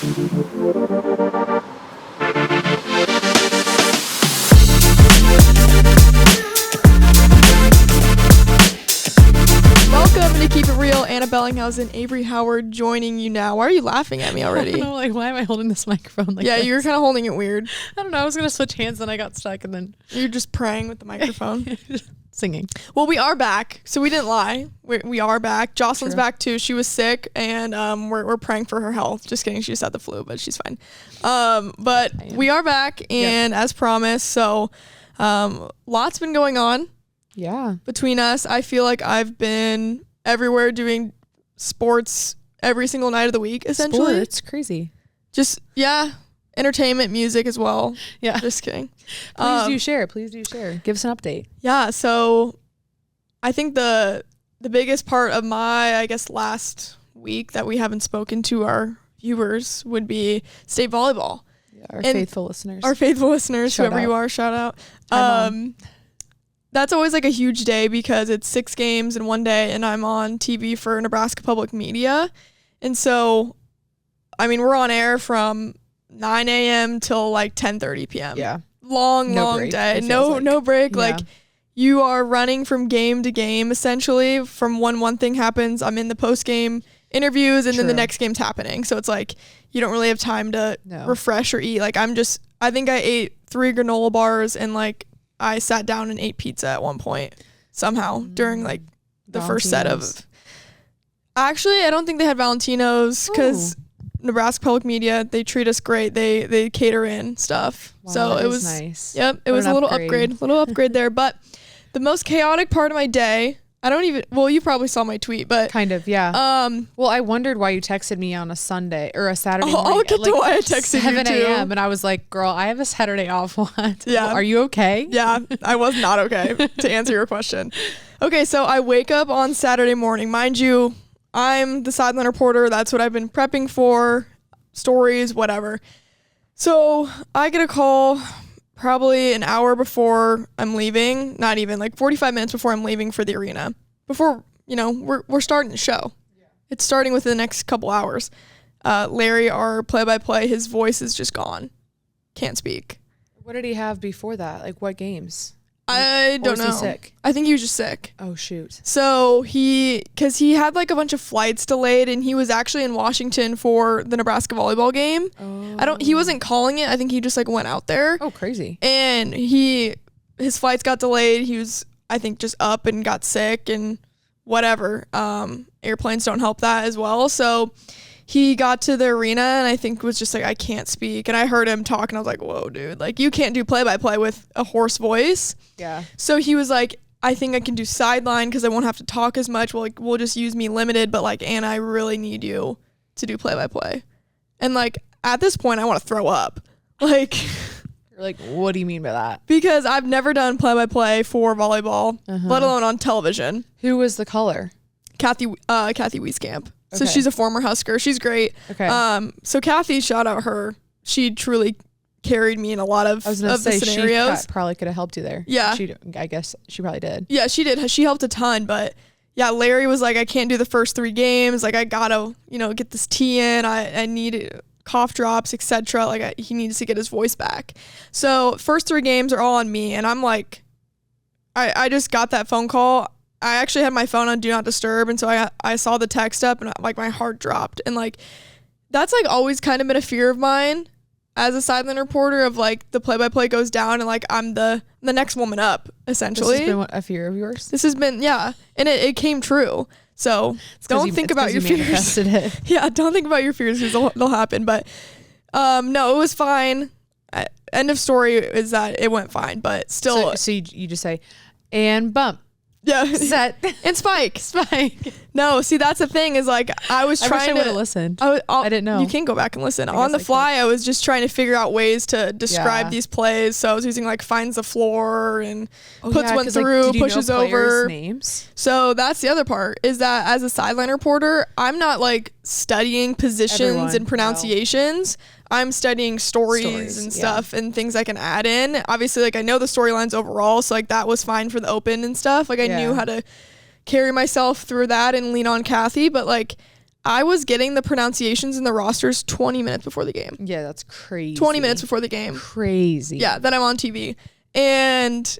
Welcome to Keep It Real. Ana Bellinghausen, Avarie Howard joining you now. Why are you laughing at me already? I don't know, like, why am I holding this microphone like yeah, this? you were kind of holding it weird. I don't know. I was going to switch hands, and I got stuck, and then... You're just praying with the microphone. Singing. Well, we are back, so we didn't lie. We are back. Jocelyn's True. back, too. She was sick, and we're praying for her health. Just kidding. She just had the flu, but she's fine. But we are back, and as promised, so lots been going on. Yeah. Between us, I feel like I've been everywhere doing sports every single night of the week, essentially. It's crazy. Just, yeah, entertainment, music as well. Yeah. Just kidding. Please do share. Please do share. Give us an update. Yeah, so I think the biggest part of my, I guess, last week that we haven't spoken to our viewers would be state volleyball. Yeah, our faithful listeners. Our faithful listeners, Shout whoever out. you are, shout out. Hi, Mom. That's always like a huge day because it's 6 games in one day, and I'm on TV for Nebraska Public Media. And so, I mean, we're on air from 9 a.m. till like 10:30 p.m. Yeah. Long break, day. it feels No like. no break. Yeah. Like, you are running from game to game, essentially. From when one thing happens, I'm in the post-game interviews, and then the True. next game's happening. So it's like, you don't really have time to refresh or eat. Like, I think I ate 3 granola bars, and like, I sat down and ate pizza at one point somehow during like the first set of. Actually, I don't think they had Valentino's because Nebraska Public Media, they treat us great. They cater in stuff. Wow, so that it is was nice. Yep, it What was an a little upgrade there. But the most chaotic part of my day, you probably saw my tweet, but Kind of, yeah. Well, I wondered why you texted me on a Sunday or a Saturday morning. I'll get to why I texted you 7 too. a.m. And I was like, girl, I have a Saturday off. What? Yeah. Are you okay? Yeah, I was not okay, to answer your question. Okay, so I wake up on Saturday morning. Mind you, I'm the sideline reporter. That's what I've been prepping for, stories, whatever. So I get a call probably an hour before I'm leaving, not even, like 45 minutes before I'm leaving for the arena. Before, we're starting the show. Yeah. It's starting within the next couple hours. Larry, our play-by-play, his voice is just gone. Can't speak. What did he have before that? Like, what games? I don't know. Was he sick? I think he was just sick. Oh, shoot. So because he had like a bunch of flights delayed, and he was actually in Washington for the Nebraska volleyball game. Oh. He wasn't calling it. I think he just like went out there. Oh, crazy. And his flights got delayed. He was, I think, just up and got sick and whatever. Airplanes don't help that as well. So he got to the arena, and I think was just like, I can't speak. And I heard him talk, and I was like, whoa, dude, like, you can't do play-by-play with a hoarse voice. Yeah. So he was like, I think I can do sideline because I won't have to talk as much. We'll just use me limited, but like, Anna, I really need you to do play-by-play. And like, at this point, I want to throw up. Like, You're like, what do you mean by that? because I've never done play-by-play for volleyball, let alone on television. Who was the caller? Kathy Wieskamp. So Okay. she's a former Husker. She's great. Okay. So Kathy, shout out her. She truly carried me in a lot of I was going to say, the scenarios. she probably could have helped you there. Yeah. I guess she probably did. Yeah, she did. She helped a ton, but yeah, Larry was like, I can't do the first 3 games. Like, I gotta, get this tea in. I need cough drops, etc. Like, he needs to get his voice back. So first 3 games are all on me, and I'm like, I just got that phone call. I actually had my phone on Do Not Disturb, and so I saw the text up, and like, my heart dropped. And like, that's like always kind of been a fear of mine as a sideline reporter, of like, the play-by-play goes down, and like, I'm the next woman up, essentially. This has been a fear of yours? This has been, yeah, and it came true. So don't think about your fears. Yeah, don't think about your fears because they'll happen. But no, it was fine. End of story is that it went fine, but still. So you just say, and bump. Yeah. Set. And spike. Spike. No, see, that's the thing is like, I was trying I would have listened. I didn't know. You can go back and listen. On the fly, I was just trying to figure out ways to describe these plays. So I was using like finds the floor and puts one through, like, pushes over. Names? So that's the other part is that as a sideline reporter, I'm not like studying positions and pronunciations. I'm studying stories and stuff and things I can add in. Obviously, like, I know the storylines overall, so like that was fine for the open and stuff. Like, I knew how to carry myself through that and lean on Kathy, but like, I was getting the pronunciations and the rosters 20 minutes before the game. Yeah, that's crazy. 20 minutes before the game. Crazy. Yeah, then I'm on TV. And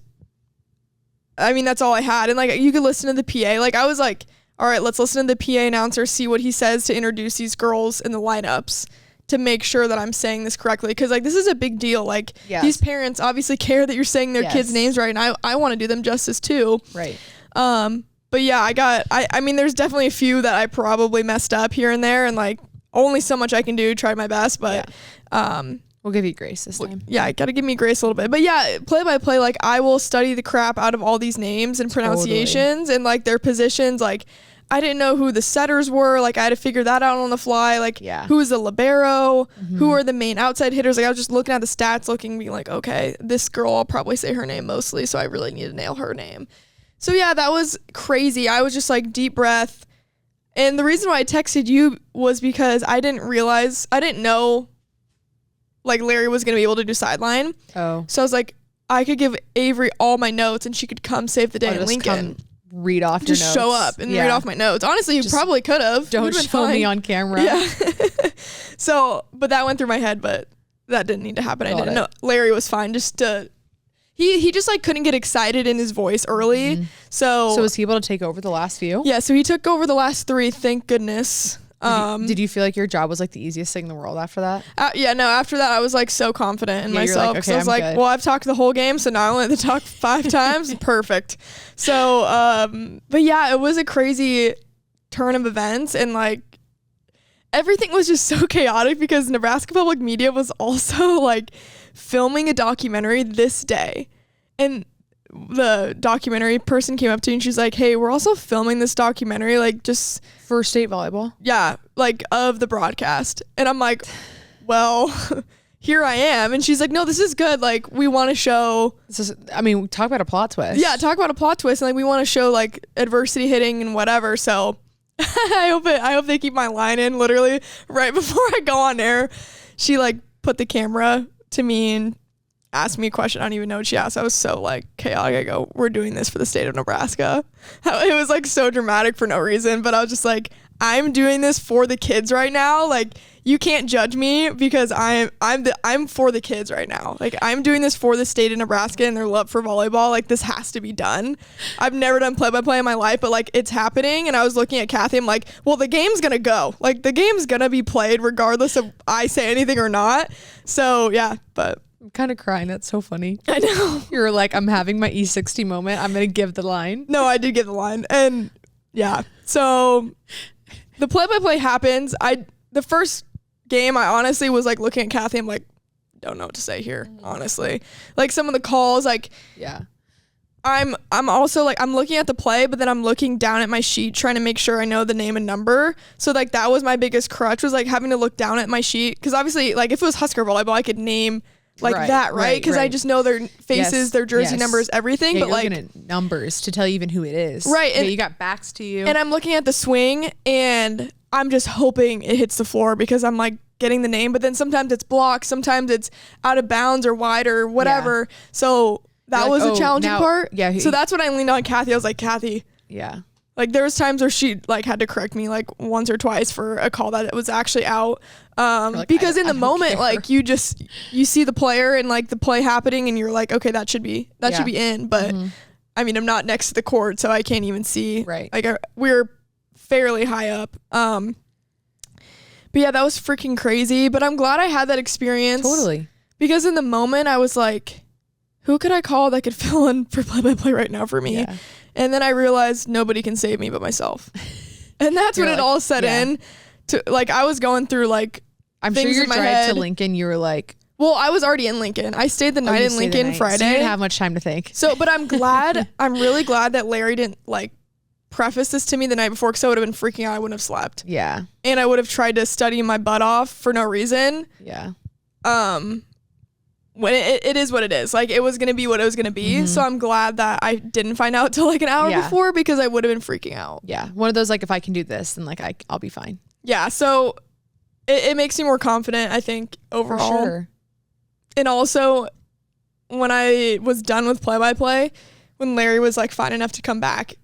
I mean, that's all I had. And like, you could listen to the PA. Like, I was like, all right, let's listen to the PA announcer, see what he says to introduce these girls in the lineups to make sure that I'm saying this correctly. Cause like, this is a big deal. Like these parents obviously care that you're saying their kids' names right. And I want to do them justice too. Right. But yeah, I mean, there's definitely a few that I probably messed up here and there, and like only so much I can do, try my best, but we'll give you grace this time. Yeah, I gotta give me grace a little bit. But yeah, play by play, like I will study the crap out of all these names and pronunciations and like their positions. Like I didn't know who the setters were. Like I had to figure that out on the fly. Like who is the libero? Who are the main outside hitters? Like I was just looking at the stats, being like, okay, this girl, I'll probably say her name mostly, so I really need to nail her name. So yeah, that was crazy. I was just like, deep breath. And the reason why I texted you was because I didn't know like Larry was going to be able to do sideline. Oh. So I was like, I could give Avarie all my notes and she could come save the day in Lincoln. Read off your notes. Just show up and read off my notes. Honestly, you probably could have. Don't show me on camera. Yeah. So, but that went through my head, but that didn't need to happen. I didn't know. Larry was fine. He just like couldn't get excited in his voice early. So was he able to take over the last few? Yeah, so he took over the last 3, thank goodness. Did you feel like your job was like the easiest thing in the world after that? Yeah, no, after that I was like so confident in myself. Like, okay, so I was like, well, I've talked the whole game, so now I only have to talk 5 times. Perfect. So, but yeah, it was a crazy turn of events, and like everything was just so chaotic because Nebraska Public Media was also like filming a documentary this day. And the documentary person came up to me and she's like, hey, we're also filming this documentary, like just for state volleyball. Yeah, like of the broadcast. And I'm like, well, here I am. And she's like, no, this is good. Like we want to show talk about a plot twist. Yeah, talk about a plot twist. And like we want to show like adversity hitting and whatever. So I hope they keep my line in literally right before I go on air. She like put the camera to me and asked me a question. I don't even know what she asked. I was so like chaotic. I go, we're doing this for the state of Nebraska. It was like so dramatic for no reason, but I was just like, I'm doing this for the kids right now. Like you can't judge me because I'm for the kids right now. Like I'm doing this for the state of Nebraska and their love for volleyball. Like this has to be done. I've never done play-by-play in my life, but like it's happening. And I was looking at Kathy. I'm like, well, the game's gonna go. Like the game's gonna be played regardless of I say anything or not. So yeah, but I'm kind of crying. That's so funny. I know. You're like, I'm having my E60 moment. I'm going to give the line. No, I did give the line. And yeah, so the play-by-play happens. The first game, I honestly was like looking at Kathy. I'm like, don't know what to say here, honestly. Like some of the calls, like, yeah. I'm also like, I'm looking at the play, but then I'm looking down at my sheet trying to make sure I know the name and number. So like that was my biggest crutch, was like having to look down at my sheet. Cause obviously like if it was Husker volleyball, I could name like that, right? Because I just know their faces, their jersey numbers, everything. Yeah, but you're like looking at numbers to tell you even who it is. Right. And you got backs to you. And I'm looking at the swing and I'm just hoping it hits the floor because I'm like getting the name, but then sometimes it's blocked, sometimes it's out of bounds or wide or whatever. Yeah. So that was a challenging part. Yeah. So that's when I leaned on Kathy. I was like, Kathy. Yeah. Like there was times where she like had to correct me like once or twice for a call that it was actually out. Like, because in the moment, like you see the player and like the play happening and you're like, okay, that should be in. But I mean, I'm not next to the court, so I can't even see. Right. Like we're fairly high up. But yeah, that was freaking crazy. But I'm glad I had that experience. Totally. Because in the moment I was like, who could I call that could fill in for play-by-play right now for me? Yeah. And then I realized nobody can save me but myself. And that's when it all set in. To like, I was going through like, I'm sure your drive to Lincoln, you were like, well, I was already in Lincoln. I stayed the night in Lincoln Friday. So you didn't have much time to think. So, but I'm glad, I'm really glad that Larry didn't like preface this to me the night before, because I would have been freaking out. I wouldn't have slept. Yeah. And I would have tried to study my butt off for no reason. Yeah. When it is what it is. Like it was going to be what it was going to be. So I'm glad that I didn't find out till like an hour before, because I would have been freaking out. Yeah. One of those, like, if I can do this, then like I'll be fine. Yeah. So it makes me more confident, I think, overall. For sure. And also when I was done with play-by-play, when Larry was like fine enough to come back,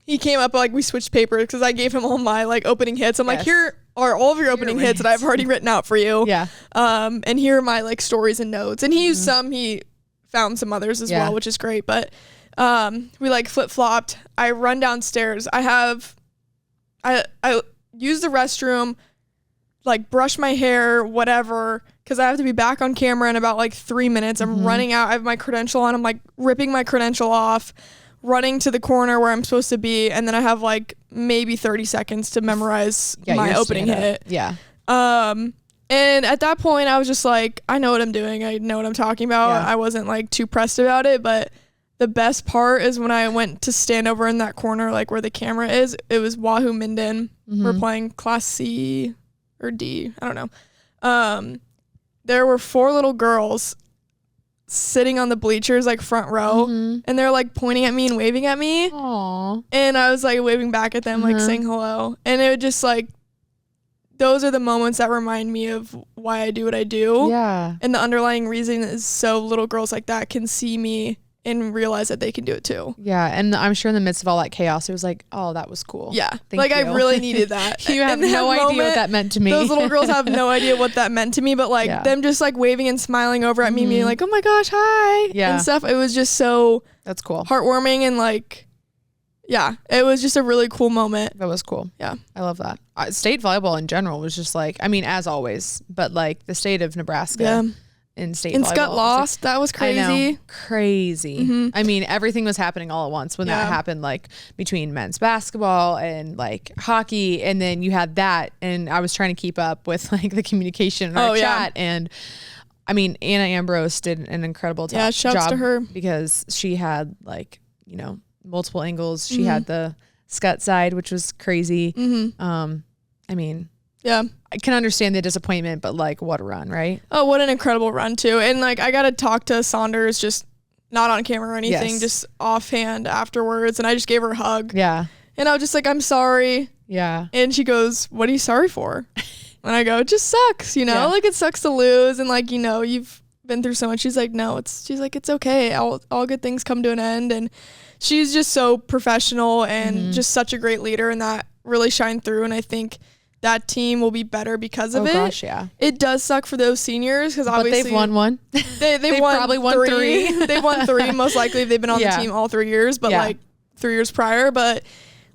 he came up, like we switched papers because I gave him all my like opening hits. I'm like, here are all of your opening hits that I've already written out for you. Yeah. And here are my like stories and notes. And he used some, he found some others as well, which is great. But we like flip-flopped. I run downstairs. I use the restroom, like brush my hair, whatever, because I have to be back on camera in about like 3 minutes. I'm running out. I have my credential on. I'm like ripping my credential off, running to the corner where I'm supposed to be, and then I have like maybe 30 seconds to memorize my opening hit. Yeah. And at that point, I was just like, I know what I'm doing. I know what I'm talking about. I wasn't like too pressed about it, but the best part is when I went to stand over in that corner, like where the camera is, it was Wahoo Minden. We're playing Class C or D, I don't know. There were 4 little girls sitting on the bleachers, like front row, and they're like pointing at me and waving at me. Aww. And I was like waving back at them, like saying hello. And it would just like, those are the moments that remind me of why I do what I do. Yeah. And the underlying reason is so little girls like that can see me and realize that they can do it too. Yeah. And I'm sure in the midst of all that chaos, it was like, oh, that was cool. Yeah. Thank like you. I really needed that. You have no idea what that meant to me. Those little girls have no idea what that meant to me, but like them just like waving and smiling over at me, being like, oh my gosh, hi. And stuff. It was just so that's cool. Heartwarming and like, yeah, it was just a really cool moment. That was cool. Yeah. I love that. State volleyball in general was just like, I mean, as always, but like the state of Nebraska in state and volleyball. Scott lost. That was crazy. I know. Crazy. I mean, everything was happening all at once when that happened, like between men's basketball and like hockey. And then you had that. And I was trying to keep up with like the communication in our chat. And I mean, Ana Ambrose did an incredible job to her, because she had like, you know, multiple angles. She had the scut side, which was crazy. I mean, I can understand the disappointment, but like what a run, right? Oh, what an incredible run too. And like I got to talk to Saunders, just not on camera or anything, just offhand afterwards. And I just gave her a hug. Yeah. And I was just like, I'm sorry. Yeah. And she goes, what are you sorry for? And I go, it just sucks, you know, like it sucks to lose. And like, you know, you've been through so much. She's like, no, she's like, it's okay. All good things come to an end. And she's just so professional and just such a great leader, and that really shined through. And I think that team will be better because of it. Oh gosh, yeah. It does suck for those seniors because obviously they've won one. They've won probably won 3. They've won 3 most likely if they've been on the team all 3 years, but like 3 years prior. But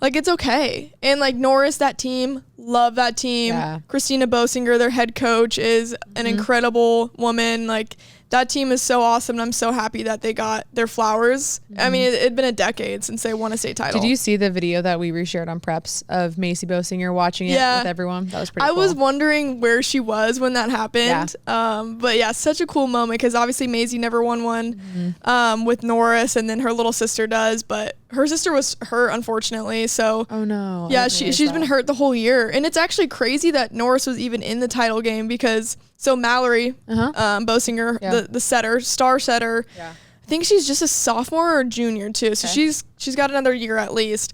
like it's okay. And like Norris, that team, love that team. Yeah. Christina Bosinger, their head coach, is an incredible woman. Like that team is so awesome, and I'm so happy that they got their flowers. I mean, it'd been a decade since they won a state title. Did you see the video that we reshared on Preps of Macy Bosinger watching it with everyone? That was pretty cool. I was wondering where she was when that happened. But yeah, such a cool moment because obviously Maisie never won one with Norris, and then her little sister does, but her sister was hurt, unfortunately. So oh no. Yeah, she's been hurt the whole year. And it's actually crazy that Norris was even in the title game because Mallory Bosinger, the setter, star setter, I think she's just a sophomore or junior too. So she's got another year at least.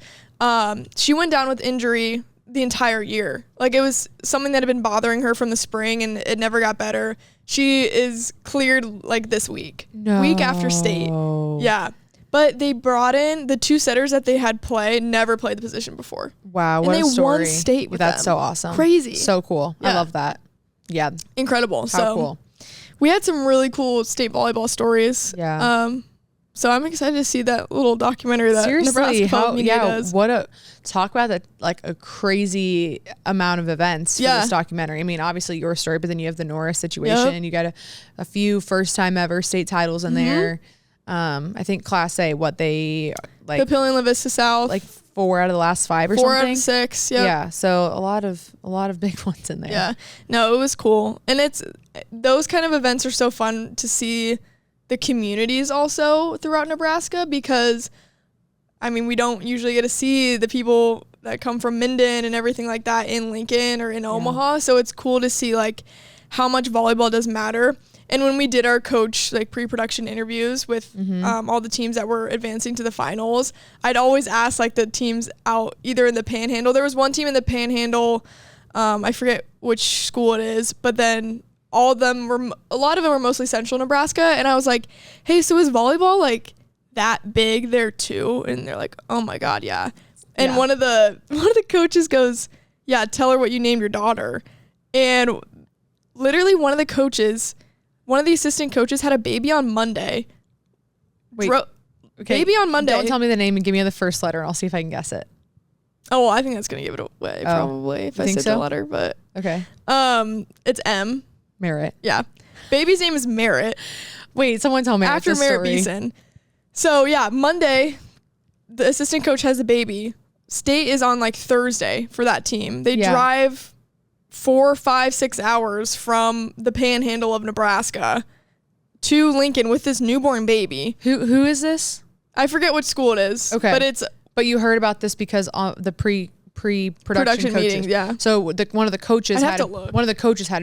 She went down with injury the entire year. Like it was something that had been bothering her from the spring and it never got better. She is cleared like this week. Week after state. Yeah. But they brought in the 2 setters that they had never played the position before. Wow, what a story. And they won state with That's them. so awesome. Crazy. So cool. I love that. Yeah. Incredible. How cool. We had some really cool state volleyball stories. Yeah. So I'm excited to see that little documentary that Nebraska Public Media does. Talk about a crazy amount of events for this documentary. I mean, obviously your story, but then you have the Norris situation and you got a few first time ever state titles in there. I think Class A, the Papillion La Vista South, like 4 out of the last 5 or something. 4 out of 6. Yeah. So a lot of big ones in there. Yeah. No, it was cool. And those kind of events are so fun to see the communities also throughout Nebraska because I mean, we don't usually get to see the people that come from Minden and everything like that in Lincoln or in Omaha. So it's cool to see like how much volleyball does matter. And when we did our coach like pre-production interviews with all the teams that were advancing to the finals, I'd always ask like the teams out either in the Panhandle. There was one team in the Panhandle, I forget which school it is, but then a lot of them were mostly Central Nebraska. And I was like, hey, so is volleyball like that big there too? And they're like, oh my God, yeah. And one of the coaches goes, yeah, tell her what you named your daughter. And literally one of the assistant coaches had a baby on Monday. Wait, okay. Baby on Monday. Don't tell me the name and give me the first letter and I'll see if I can guess it. Oh, well, I think that's going to give it away probably if I say the letter, but. Okay. It's M. Merritt. Yeah. Baby's name is Merritt. Wait, someone tell Merritt after Merritt Beeson. So yeah, Monday, the assistant coach has a baby. State is on like Thursday for that team. They drive 4, 5, 6 hours from the panhandle of Nebraska to Lincoln with this newborn baby. Who is this? I forget which school it is. Okay. But you heard about this because the pre-production meeting, yeah. So one of the coaches had a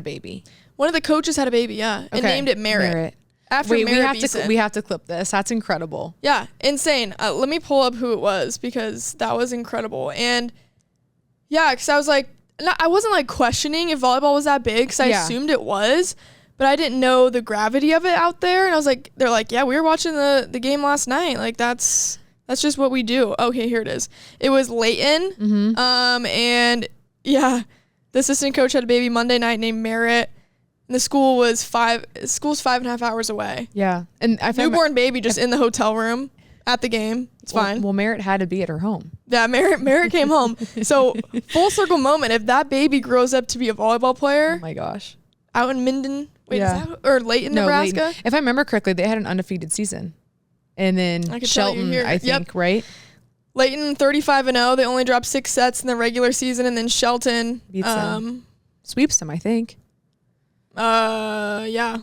baby. One of the coaches had a baby, yeah. And named it Merritt. After Merritt we have to clip this. That's incredible. Yeah, insane. Let me pull up who it was because that was incredible. And yeah, because I was like, I wasn't like questioning if volleyball was that big because I assumed it was, but I didn't know the gravity of it out there. And I was like, they're like, yeah, we were watching the game last night. Like that's just what we do. Okay, here it is. It was Layton. Mm-hmm. And yeah, the assistant coach had a baby Monday night named Merritt. And the school's 5.5 hours away. Yeah. And newborn baby just in the hotel room at the game. It's fine. Well, Merritt had to be at her home. Yeah, Merritt came home. So full circle moment. If that baby grows up to be a volleyball player. Oh my gosh. Out in Minden. Wait, is that, or Layton, Nebraska? Layton. If I remember correctly, they had an undefeated season. And then Shelton, I think, right? Layton 35-0. They only dropped 6 sets in the regular season, and then Shelton beats them. Sweeps them, I think. Yeah.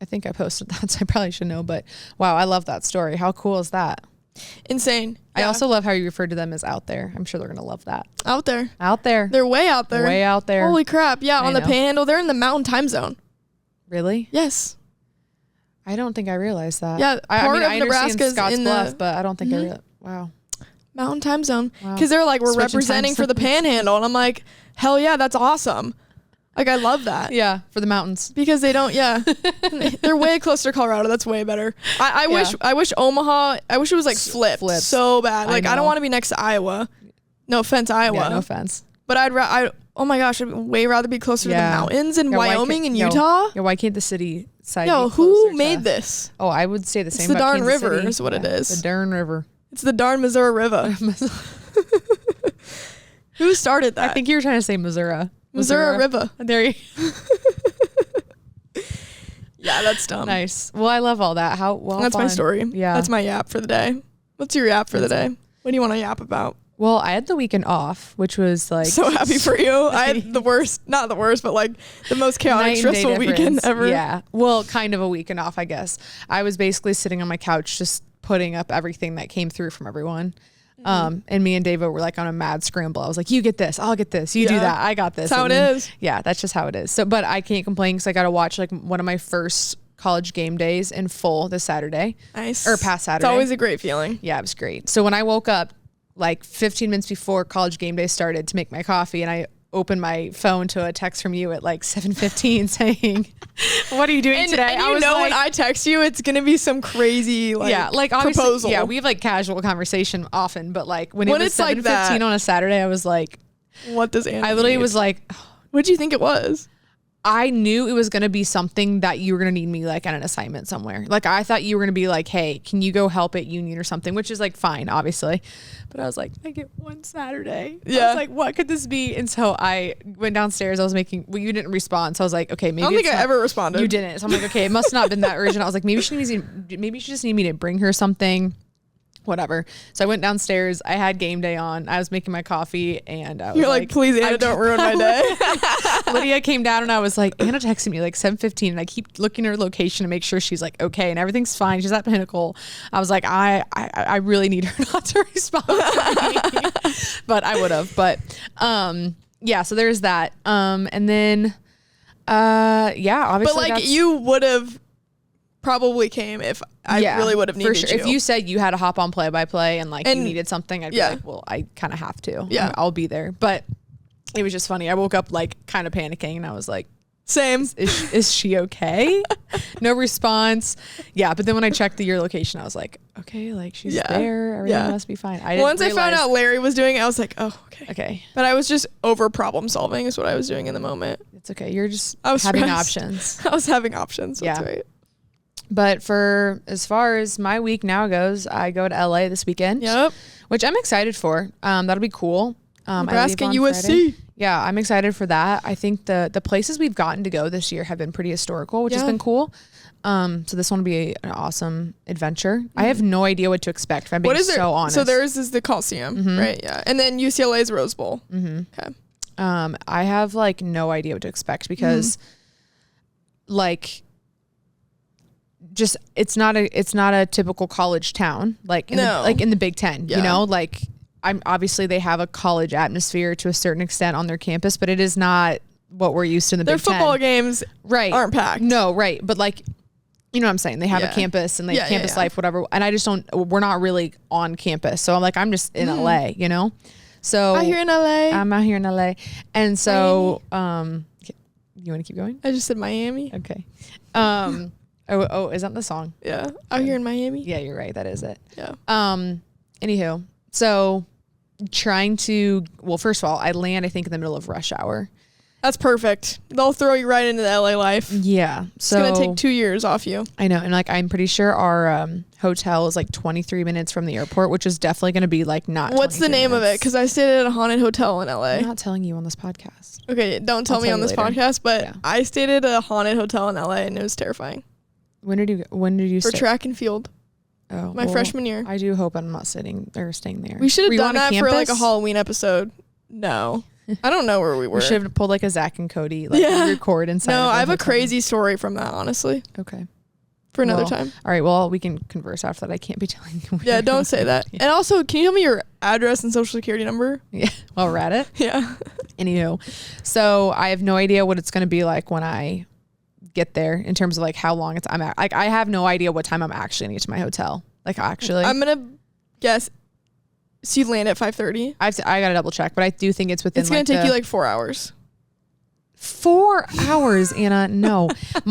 I think I posted that, so I probably should know. But wow, I love that story. How cool is that? Insane. Yeah. I also love how you referred to them as out there. I'm sure they're gonna love that. Out there. Out there. They're way out there. Way out there. Holy crap! Yeah, on the Panhandle, they're in the Mountain Time Zone. Really? Yes. I don't think I realized that. Yeah, part of Nebraska's in Bluff, but I don't think I realized. Wow. Mountain Time Zone. Because they're like, we're representing for the Panhandle, and I'm like, hell yeah, that's awesome. Like, I love that. Yeah, for the mountains. Because they don't, they're way closer to Colorado. That's way better. I wish Omaha, I wish it was like flipped so bad. Like, I don't want to be next to Iowa. No offense, Iowa. Yeah, no offense. But oh my gosh, I'd way rather be closer to the mountains in Wyoming and Utah. Yeah, why can't the city side be who made this? Oh, I would say the same about the darn Kansas river City. is what it is. The darn river. It's the darn Missouri River. Who started that? I think you were trying to say Missouri. Missouri River. There you Yeah, that's dumb. Nice. Well, I love all that. That's my story. Yeah. That's my yap for the day. What's your yap for the day? What do you want to yap about? Well, I had the weekend off, which was like so happy for you. I had the worst, not the worst, but like the most chaotic, stressful weekend ever. Yeah. Well, kind of a weekend off, I guess. I was basically sitting on my couch just putting up everything that came through from everyone. And me and Davo were like on a mad scramble. I was like, you get this, I'll get this, you do that, I got this. That's how it is. Yeah, that's just how it is. So, but I can't complain because I got to watch like one of my first college game days in full this Saturday. Nice. Or past Saturday. It's always a great feeling. Yeah, it was great. So when I woke up like 15 minutes before college game day started to make my coffee, and I opened my phone to a text from you at like 7:15 saying, what are you doing today? And when I text you, it's going to be some crazy proposal. Yeah, we have like casual conversation often, but like when it was 7:15 on a Saturday, I was like, what does Anna I literally was like, what do you think it was? I knew it was going to be something that you were going to need me like on an assignment somewhere. Like I thought you were going to be like, hey, can you go help at Union or something? Which is like fine, obviously. But I was like, I get one Saturday. Yeah. I was like, what could this be? And so I went downstairs. I was you didn't respond. So I was like, okay, maybe I don't think I ever responded. You didn't. So I'm like, okay, it must not have been that urgent. I was like, maybe she just need me to bring her something. Whatever. So I went downstairs. I had game day on. I was making my coffee, and I was You're like, please, Anna, don't ruin my day. Lydia came down, and I was like, Anna texted me like 7:15, and I keep looking at her location to make sure she's like okay and everything's fine. She's at Pinnacle. I was like, I really need her not to respond to me, but I would have. But yeah. So there's that. And then obviously. But like you would have probably came if I really would have needed for sure. you. If you said you had to hop on play-by-play and like you needed something, I'd be like, well, I kind of have to. Yeah. I'll be there. But it was just funny. I woke up like kind of panicking, and I was like, same. Is she okay? No response. Yeah, but then when I checked your location, I was like, okay, like she's there. Everything must be fine. Once I found out Larry was doing it, I was like, oh, okay. Okay. But I was just over problem solving is what I was doing in the moment. It's okay. You're just having stressed. Options. I was having options. That's right. But for as far as my week now goes, I go to LA this weekend. Yep. Which I'm excited for. That'll be cool. Nebraska USC. Friday. Yeah, I'm excited for that. I think the places we've gotten to go this year have been pretty historical, which has been cool. So this one will be an awesome adventure. Mm-hmm. I have no idea what to expect. If I'm being so honest. So theirs is the Coliseum, right? Yeah, and then UCLA's Rose Bowl. Mm-hmm. Okay. I have like no idea what to expect because, just it's not a typical college town like in the Big Ten. You know, like. Obviously they have a college atmosphere to a certain extent on their campus, but it is not what we're used to in the Big Ten. Their football games aren't packed. No, right. But like, you know what I'm saying? They have a campus and like campus life, whatever. And I just we're not really on campus. So I'm like, I'm just in LA, you know? So I'm out here in LA. And so, you want to keep going? I just said Miami. Okay. Oh, is that the song? Yeah. Out here in Miami. Yeah, you're right. That is it. Yeah. Anywho, so first of all, I land, I think, in the middle of rush hour. That's perfect. They'll throw you right into the LA life. Yeah. So it's going to take 2 years off you. I know. And like, I'm pretty sure our hotel is like 23 minutes from the airport, which is definitely going to be like not. What's the name of it? Because I stayed at a haunted hotel in LA. I'm not telling you on this podcast. Okay. Don't tell me on this podcast, but I stayed at a haunted hotel in LA and it was terrifying. When did you For track and field. Oh, my freshman year. I do hope I'm not staying there. We should have done that for like a Halloween episode. No. I don't know where we were. We should have pulled like a Zach and Cody record inside. No, I have a crazy story from that, honestly. Okay. For another time. All right. Well, we can converse after that. I can't be telling you. Yeah, don't say that. And also, can you tell me your address and social security number? Yeah. Well, Reddit. Yeah. Anywho, so I have no idea what it's going to be like when I get there in terms of like how long I have no idea what time I'm actually going to get to my hotel. Like actually. I'm going to guess. So you land at 5:30? I got to double check, but I do think it's within. It's going to take you like 4 hours. 4 hours, Anna. No.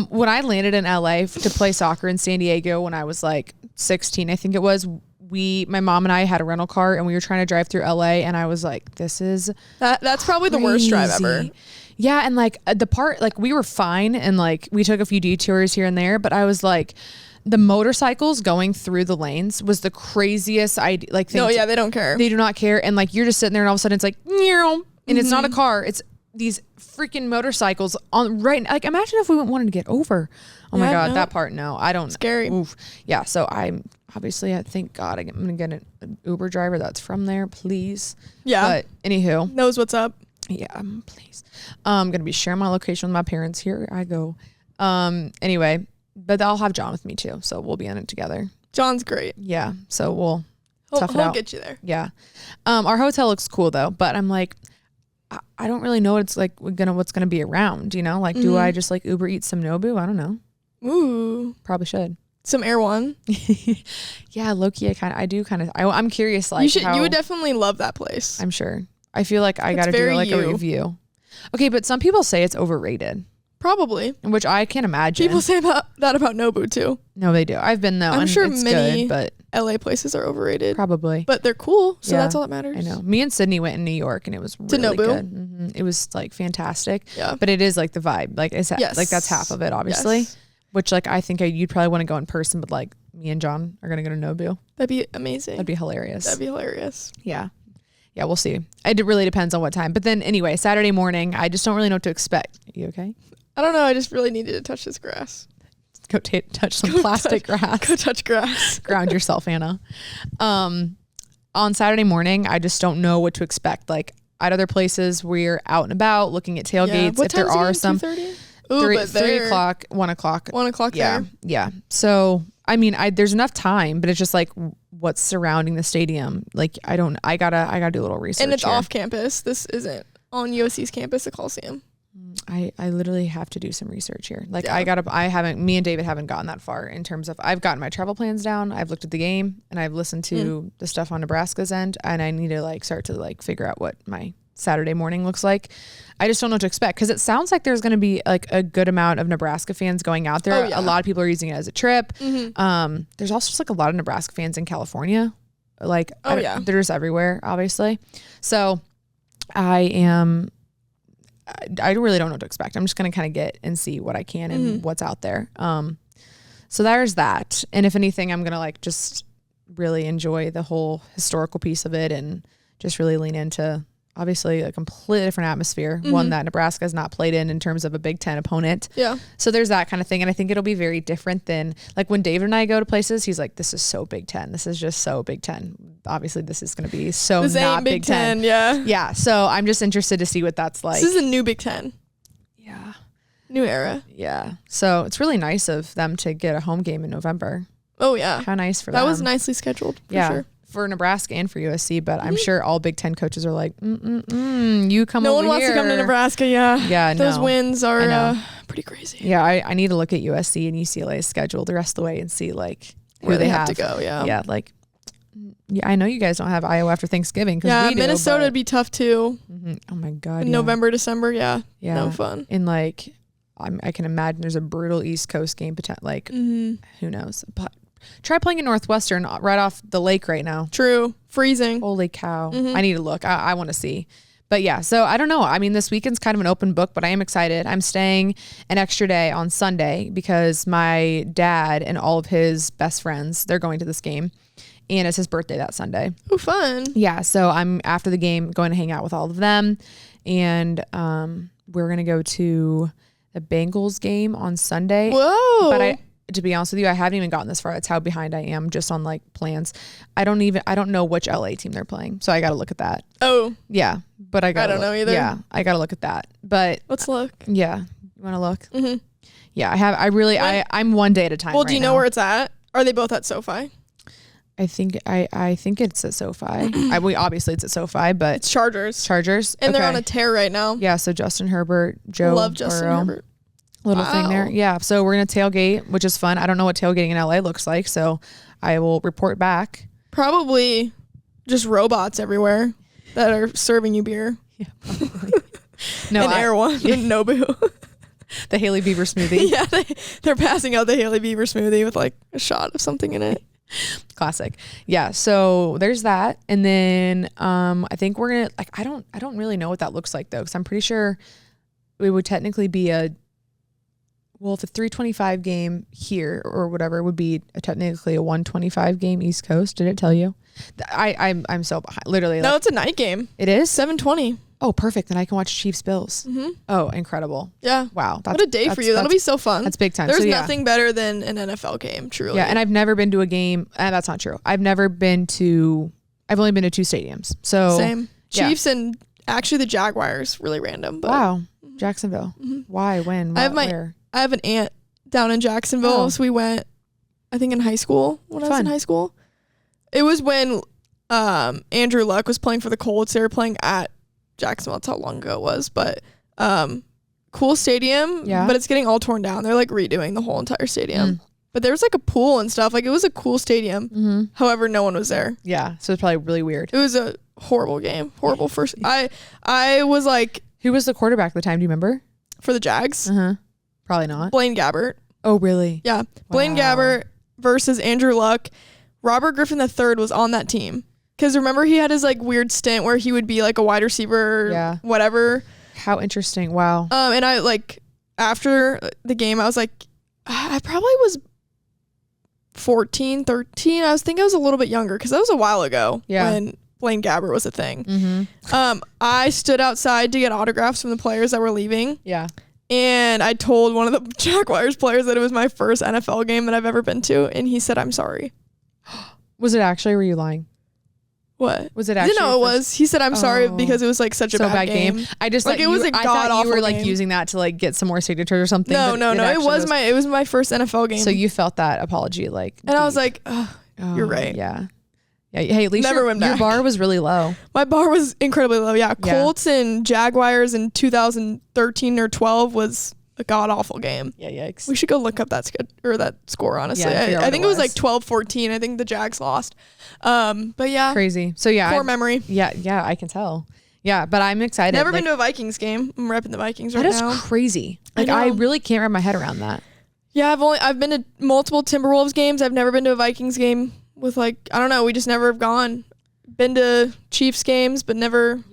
When I landed in LA to play soccer in San Diego when I was like 16, I think it was, my mom and I had a rental car and we were trying to drive through LA and I was like, this is that's probably the worst drive ever. Yeah. And like the part, like we were fine and like we took a few detours here and there, but I was like, the motorcycles going through the lanes was the craziest idea. Like, no, yeah, they don't care. They do not care. And like, you're just sitting there and all of a sudden it's like, and it's not a car. It's these freaking motorcycles on right. Like, imagine if we wanted to get over. Oh my God, that part. No, I don't. Scary. Oof. Yeah. So I'm obviously, thank God I'm going to get an Uber driver that's from there, please. Yeah. But anywho. Knows what's up. Yeah, please. I'm going to be sharing my location with my parents. Here I go. Anyway. But I'll have John with me too, so we'll be in it together. Tough it Yeah, so we'll tough it out. He'll get you there. Yeah. Our hotel looks cool though, but I'm like, I don't really know what it's like what's gonna be around, you know? Like, do I just like Uber Eats some Nobu? I don't know. Ooh. Probably should. Some Air One. Yeah, low-key, I'm curious, like you would definitely love that place. I'm sure. I feel like I gotta do like a review. Okay, but some people say it's overrated. Probably. Which I can't imagine. People say that about Nobu too. No, they do. I've been though. I'm sure it's many good, but LA places are overrated. Probably. But they're cool, so that's all that matters. I know. Me and Sydney went in New York and it was really good. Mm-hmm. It was like fantastic. Yeah. But it is like the vibe. Like it's like that's half of it, obviously. Yes. Which like I think you'd probably want to go in person, but like me and John are gonna go to Nobu. That'd be amazing. That'd be hilarious. Yeah. Yeah, we'll see. It really depends on what time. But then anyway, Saturday morning, I just don't really know what to expect. You okay? I don't know. I just really needed to touch this grass. Go touch some plastic grass. Go touch grass. Ground yourself, Anna. On Saturday morning, I just don't know what to expect. Like at other places, we're out and about looking at tailgates. What if there are some 2:30? 3 o'clock, 1 o'clock. 1 o'clock. Yeah. There. Yeah. So I mean, there's enough time, but it's just like what's surrounding the stadium. Like I gotta do a little research. And it's off campus. This isn't on USC's campus, the Coliseum. I literally have to do some research here. Like me and David haven't gotten that far in terms of, I've gotten my travel plans down. I've looked at the game and I've listened to the stuff on Nebraska's end, and I need to like start to like figure out what my Saturday morning looks like. I just don't know what to expect because it sounds like there's going to be like a good amount of Nebraska fans going out there. A lot of people are using it as a trip. There's also just like a lot of Nebraska fans in California. Like, they're just everywhere, obviously. So I really don't know what to expect. I'm just going to kind of get and see what I can and what's out there. So there's that. And if anything, I'm going to like just really enjoy the whole historical piece of it and just really lean into obviously a completely different atmosphere, one that Nebraska has not played in terms of a Big Ten opponent. Yeah. So there's that kind of thing. And I think it'll be very different than like when David and I go to places, he's like, this is so Big Ten. This is just so Big Ten. Obviously this is going to be so this not Big Ten. Yeah. Yeah. So I'm just interested to see what that's like. This is a new Big Ten. Yeah. New era. Yeah. So it's really nice of them to get a home game in November. Oh yeah. How nice for them. That was nicely scheduled. For sure. For Nebraska and for USC, but I'm sure all Big Ten coaches are like, you come over here. No one wants to come to Nebraska, Yeah, those wins are pretty crazy. Yeah, I need to look at USC and UCLA's schedule the rest of the way and see like where they have to go. Yeah, like I know you guys don't have Iowa after Thanksgiving because we do, Minnesota would be tough too. Oh my god, in November, December, no fun. And like I can imagine there's a brutal East Coast game like who knows, but. Try playing in Northwestern right off the lake right now. True. Freezing. Holy cow. I need to look. I want to see. But yeah, so I don't know. I mean, this weekend's kind of an open book, but I am excited. I'm staying an extra day on Sunday because my dad and all of his best friends, they're going to this game. And it's his birthday that Sunday. Oh, fun. Yeah, so I'm, after the game, going to hang out with all of them. And we're going to go to the Bengals game on Sunday. Whoa. But to be honest with you, I haven't even gotten this far. That's how behind I am just on like plans. I don't know which LA team they're playing. So I got to look at that. Oh. Yeah. But I don't know either. Yeah. I got to look at that. But let's look. Yeah. You want to look? Yeah. I'm one day at a time. Well, do you know where it's at? Are they both at SoFi? I think it's at SoFi. Obviously it's at SoFi, but it's Chargers. And they're on a tear right now. Yeah. So Justin Herbert, Joe. Love Justin Herbert. Little thing there. Yeah. So we're going to tailgate, which is fun. I don't know what tailgating in LA looks like, so I will report back. Probably just robots everywhere that are serving you beer. Yeah, probably. No, and Erewhon and Nobu. The Haley Bieber smoothie. Yeah, they're passing out the Haley Bieber smoothie with like a shot of something in it. Classic. Yeah. So there's that. And then I think we're going to like, I don't really know what that looks like though, because I'm pretty sure it would technically be if a 325 game here or whatever would be technically a 125 game East Coast. Did it tell you? I'm so behind. Literally. No, it's a night game. It is 7:20. Oh, perfect. Then I can watch Chiefs Bills. Oh, incredible. Yeah. Wow. What a day for you. That'll be so fun. That's big time. There's nothing better than an NFL game, truly. Yeah. And I've never been to a game. That's not true. I've only been to 2 stadiums. So same. Chiefs and actually the Jaguars. Really random. But wow. Jacksonville. Why? When? Where? I have an aunt down in Jacksonville, so we went, I think in high school, when I was in high school. It was when Andrew Luck was playing for the Colts. They were playing at Jacksonville. That's how long ago it was. But cool stadium, but it's getting all torn down. They're like redoing the whole entire stadium. But there was like a pool and stuff. Like it was a cool stadium. However, no one was there. Yeah, so it's probably really weird. It was a horrible game. Horrible first. I was like... Who was the quarterback at the time? Do you remember? For the Jags? Probably not. Blaine Gabbert. Oh, really? Yeah. Blaine Gabbert versus Andrew Luck. Robert Griffin III was on that team. Because remember he had his like weird stint where he would be like a wide receiver, whatever. How interesting. Wow. And I like, after the game, I was like, I probably was 14, 13. I think I was a little bit younger because that was a while ago when Blaine Gabbert was a thing. I stood outside to get autographs from the players that were leaving. Yeah. And I told one of the Jaguars players that it was my first NFL game that I've ever been to. And he said, I'm sorry. Was it actually, or were you lying? What? Was it actually? No, it was. He said, I'm sorry because it was like such a bad game. I just like, it was a god awful. You were like using that to like get some more signatures or something. No. It was my first NFL game. So you felt that apology like and deep. I was like, oh, you're right. Yeah. Yeah. Hey, at least your bar was really low. My bar was incredibly low. Yeah. Colts and Jaguars in 2013 or 12 was a god awful game. Yeah. Yikes. We should go look up that score, honestly. I think it was like 12-14. I think the Jags lost. But yeah. Crazy. So yeah. Core memory. Yeah. Yeah. I can tell. Yeah, but I'm excited. Never been to a Vikings game. I'm repping the Vikings right now. That is crazy. Like I really can't wrap my head around that. Yeah, I've been to multiple Timberwolves games. I've never been to a Vikings game with I don't know, we just never have gone. Been to Chiefs games, but never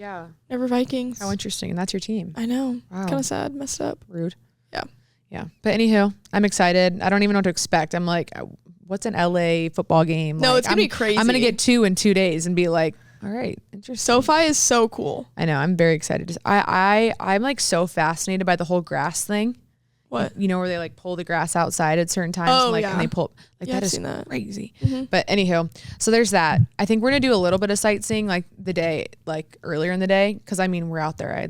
Vikings. How interesting. And that's your team. I know. Wow. Kind of sad, messed up. Rude. Yeah. Yeah. But anywho, I'm excited. I don't even know what to expect. I'm like, what's an LA football game? No, it's going to be crazy. I'm going to get 2 in 2 days and be like, all right, interesting. SoFi is so cool. I know. I'm very excited. I'm like so fascinated by the whole grass thing. What? You know, where they like pull the grass outside at certain times and they pull that is crazy. Mm-hmm. But anywho, so there's that. I think we're gonna do a little bit of sightseeing like the day, like earlier in the day, because I mean we're out there. I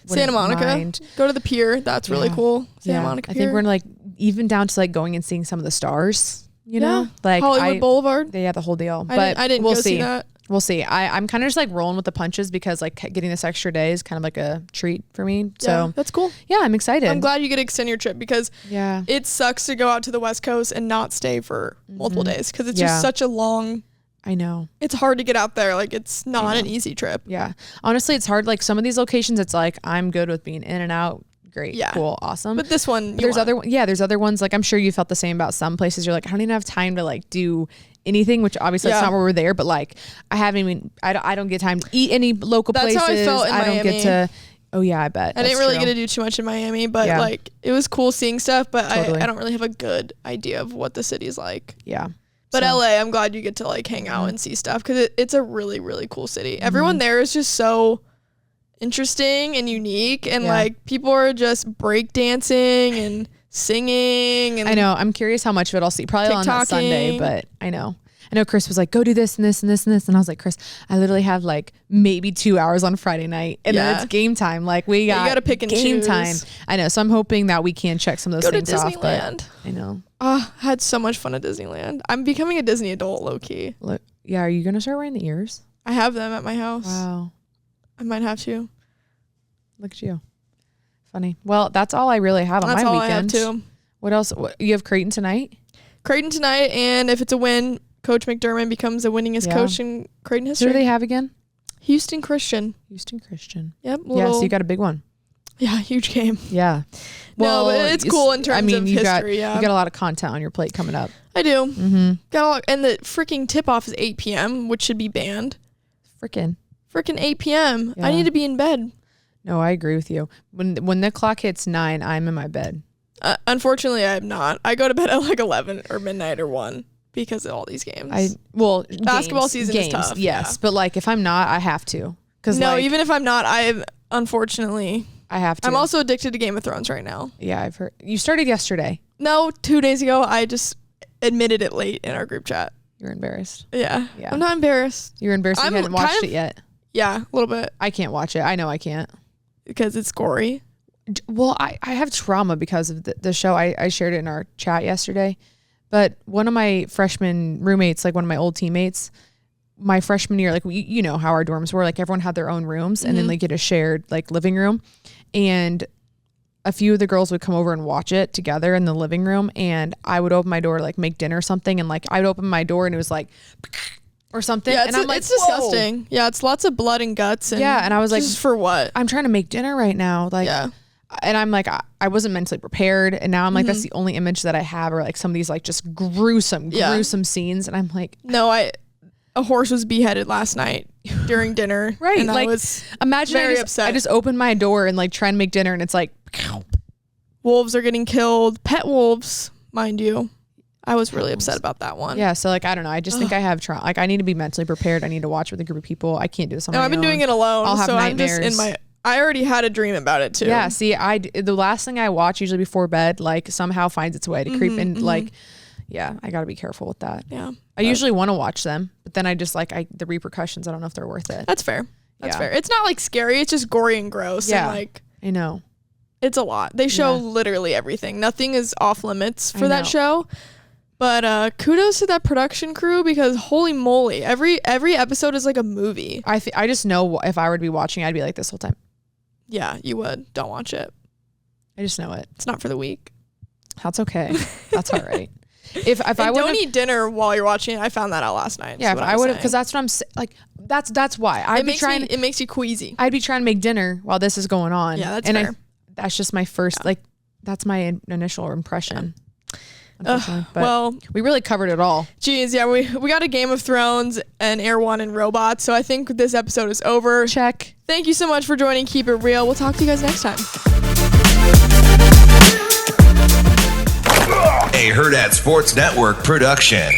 Santa Monica. Mind. Go to the pier. That's really cool. Santa Monica I Pier. think we're like even down to like going and seeing some of the stars. You know, like Hollywood Boulevard. The whole deal. But I didn't we'll go see that. We'll see. I'm kind of just like rolling with the punches because like getting this extra day is kind of like a treat for me. So that's cool. Yeah, I'm excited. I'm glad you get to extend your trip because it sucks to go out to the West Coast and not stay for multiple days because it's just such a long. I know. It's hard to get out there. Like it's not an easy trip. Yeah. Honestly, it's hard. Like some of these locations, it's like I'm good with being in and out. Great. Yeah. Cool. Awesome. But this one, there's other ones. Like I'm sure you felt the same about some places. You're like, I don't even have time to like do anything, which obviously that's not where we're there, but like I don't get time to eat any local places. That's how I felt in Miami. Don't get to, oh yeah, I bet. I didn't really get to do too much in Miami, but like it was cool seeing stuff, but I don't really have a good idea of what the city's like. Yeah. But LA, I'm glad you get to like hang out and see stuff because it's a really, really cool city. Everyone there is just so interesting and unique and like people are just break dancing and singing and I know. I'm curious how much of it I'll see. Probably on that Sunday, but I know Chris was like, go do this and this and this and this. And I was like, Chris, I literally have like maybe 2 hours on Friday night and then it's game time. Like we got you gotta pick and game choose. Time. I know. So I'm hoping that we can check some of those things off. Go to Disneyland. I know. I had so much fun at Disneyland. I'm becoming a Disney adult low key. Look, yeah. Are you going to start wearing the ears? I have them at my house. Wow. I might have to. Look at you. Funny. Well, that's all I really have on my weekend. That's all I have too. What else? You have Creighton tonight? Creighton tonight, and if it's a win, Coach McDermott becomes the winningest coach in Creighton history. Who do they have again? Houston Christian. Yep. So you got a big one. Yeah, huge game. Yeah. Well, no, but it's cool in terms of history. You got a lot of content on your plate coming up. I do. Mm-hmm. Got a lot, and the freaking tip-off is 8 p.m., which should be banned. Freaking 8 p.m. Yeah. I need to be in bed. No, I agree with you. When the clock hits 9, I'm in my bed. Unfortunately, I'm not. I go to bed at like 11 or midnight or 1 because of all these games. Basketball season is tough. Yes, but like if I'm not, I have to. Even if I'm not, unfortunately I have to. I'm also addicted to Game of Thrones right now. Yeah, I've heard. You started yesterday. No, 2 days ago. I just admitted it late in our group chat. You're embarrassed. Yeah. I'm not embarrassed. You're embarrassed you hadn't watched it yet. Yeah, a little bit. I can't watch it. I know I can't. Because it's gory. Well, I have trauma because of the show. I shared it in our chat yesterday. But one of my freshman roommates, like one of my old teammates, my freshman year, like you know how our dorms were, like everyone had their own rooms and then they get a shared like living room. And a few of the girls would come over and watch it together in the living room. And I would open my door, like make dinner or something. And like I would open my door and it was like or something. Yeah, and I'm like, it's disgusting. Yeah, it's lots of blood and guts. And and I was like, for what? I'm trying to make dinner right now. Like, and I'm like, I wasn't mentally prepared. And now I'm like, that's the only image that I have, or like some of these like just gruesome scenes. And I'm like, no, a horse was beheaded last night during dinner. Right. And like, I was imagine upset. I just opened my door and like try and make dinner and it's like, wolves are getting killed. Pet wolves, mind you. I was really upset about that one. Yeah. So like, I don't know. I just think I have trauma. Like I need to be mentally prepared. I need to watch with a group of people. I can't do this on my own. I've been doing it alone. I'll have nightmares. I'm just I already had a dream about it too. Yeah. See, the last thing I watch usually before bed, like somehow finds its way to creep in. Like, yeah, I gotta be careful with that. Yeah. I usually want to watch them, but then I just like the repercussions. I don't know if they're worth it. That's fair. That's fair. It's not like scary. It's just gory and gross. Yeah. And like, I know. It's a lot. They show literally everything. Nothing is off limits for that show. But kudos to that production crew because holy moly, every episode is like a movie. I just know if I were to be watching, I'd be like this whole time. Yeah, you would. Don't watch it. I just know it. It's not for the weak. That's okay. That's all right. If I would don't eat dinner while you're watching it. I found that out last night. Yeah, if I would have, because that's what I'm like. That's why it makes you queasy. I'd be trying to make dinner while this is going on. Yeah, that's fair. That's just my first that's my initial impression. Well, we really covered it all. Geez, yeah, we got a Game of Thrones and Air One and robots. So I think this episode is over. Check. Thank you so much for joining Keep It Real. We'll talk to you guys next time. A Hurrdat Sports Network production.